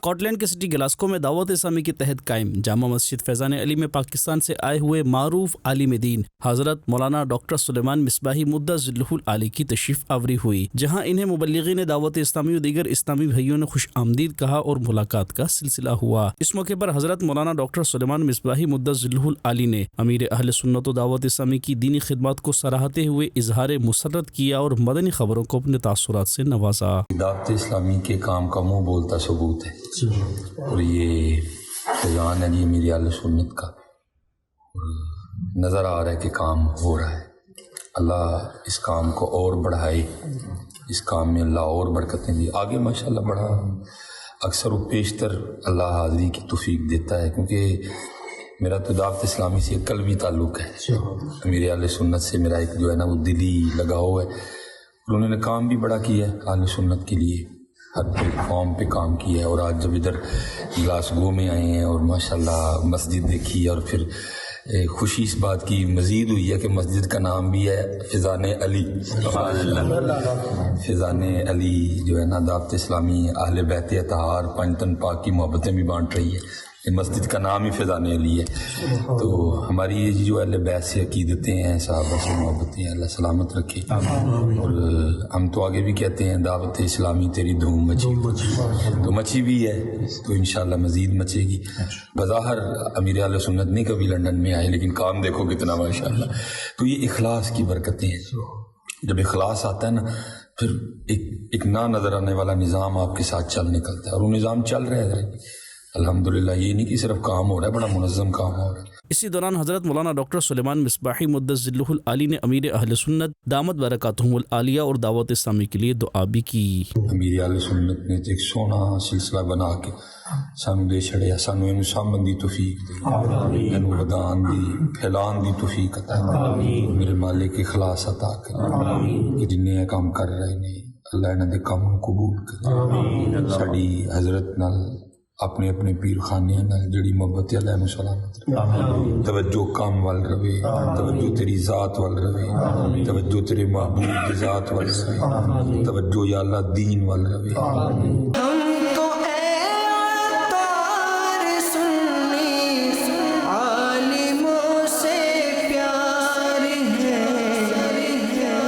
Scott land کے city Glasgow میں دعوت اسلامی کے تحت قائم جامع مسجد فیضان علی میں پاکستان سے آئے ہوئے معروف عالم دین حضرت مولانا ڈاکٹر سلیمان مصباحی مدہ ظلہ العالی کی تشریف آوری ہوئی، جہاں انہیں مبلغین دعوت اسلامی و دیگر اسلامی بھائیوں نے خوش آمدید کہا اور ملاقات کا سلسلہ ہوا۔ اس موقع پر حضرت مولانا ڈاکٹر سلیمان مصباحی مدہ ظلہ العالی نے امیر اہل سنت و دعوت اسلامی کی دینی خدمات کو سراہتے ہوئے اظہار مسرت کیا اور مدنی خبروں کو اپنے تاثرات سے نوازا۔ دعوت اسلامی کے کام کا منہ بولتا ثبوت ہے، اور یہ فیضان ہے یہ میری اہل سنت کا، نظر آ رہا ہے کہ کام ہو رہا ہے۔ اللہ اس کام کو اور بڑھائے، اس کام میں اللہ اور برکتیں دی، آگے ماشاءاللہ بڑھا۔ اکثر و بیشتر اللہ حاضری کی توفیق دیتا ہے، کیونکہ میرا تو دعوت اسلامی سے قلبی تعلق ہے، میرے اہل سنت سے میرا ایک جو ہے نا وہ دلی لگاؤ ہے، اور انہوں نے کام بھی بڑا کیا ہے اہل سنت کے لیے، ہر پلیٹ فارم پہ کام کیا ہے۔ اور آج جب ادھر گلاسگو میں آئے ہیں اور ماشاءاللہ مسجد دیکھی، اور پھر خوشی اس بات کی مزید ہوئی ہے کہ مسجد کا نام بھی ہے فیضان علی۔ فیضان علی جو ہے نا دعوت اسلامی اہل بیت اطہار پنجتن پاک کی محبتیں بھی بانٹ رہی ہے، یہ مسجد کا نام ہی فیضان علی ہے۔ تو ہماری یہ جو اہل بیت سے عقیدتیں ہیں، صحابہ سے محبتیں ہیں، اللہ سلامت رکھے۔ اور ہم تو آگے بھی کہتے ہیں دعوت اسلامی تیری دھوم مچی، تو مچی بھی ہے تو انشاءاللہ مزید مچے گی۔ بظاہر امیر اہل سنت نہیں کبھی لندن میں آئے، لیکن کام دیکھو کتنا ماشاءاللہ۔ تو یہ اخلاص کی برکتیں ہیں، جب اخلاص آتا ہے نا پھر ایک نہ نظر آنے والا نظام آپ کے ساتھ چل نکلتا ہے، اور وہ نظام چل رہا ہے الحمدللہ۔ یہ نہیں کہ صرف کام ہو رہا ہے، بڑا منظم کام ہو رہا ہے۔ اسی دوران حضرت مولانا ڈاکٹر سلیمان مصباحی مدہ ظلہ العالی نے امیر اہل سنت دامت برکاتہم العالیہ اور دعوت اسلامی کے لیے دعا بھی کی۔ امیر اہل سنت نے ایک سونا سلسلہ بنا کے سانو دے چھڑیا، سانو اینو سامن دی توفیق دے، اینو ودان دی پھیلان دی توفیق عطا کرے، میرے مالک اخلاص عطا کرے کہ جنہیں یہ کام کر رہے ہیں اللہ انہاں دے کام نوں قبول کرے۔ ساڈی حضرت نال اپنے اپنے پیر خانے نال جڑی محبت ہے اللہ سلامت رکھے، توجہ کام وال رہے، توجہ تیری ذات وال رہے، توجہ تیرے محبوب دی ذات وال رہے، توجہ یا اللہ دین وال رہے۔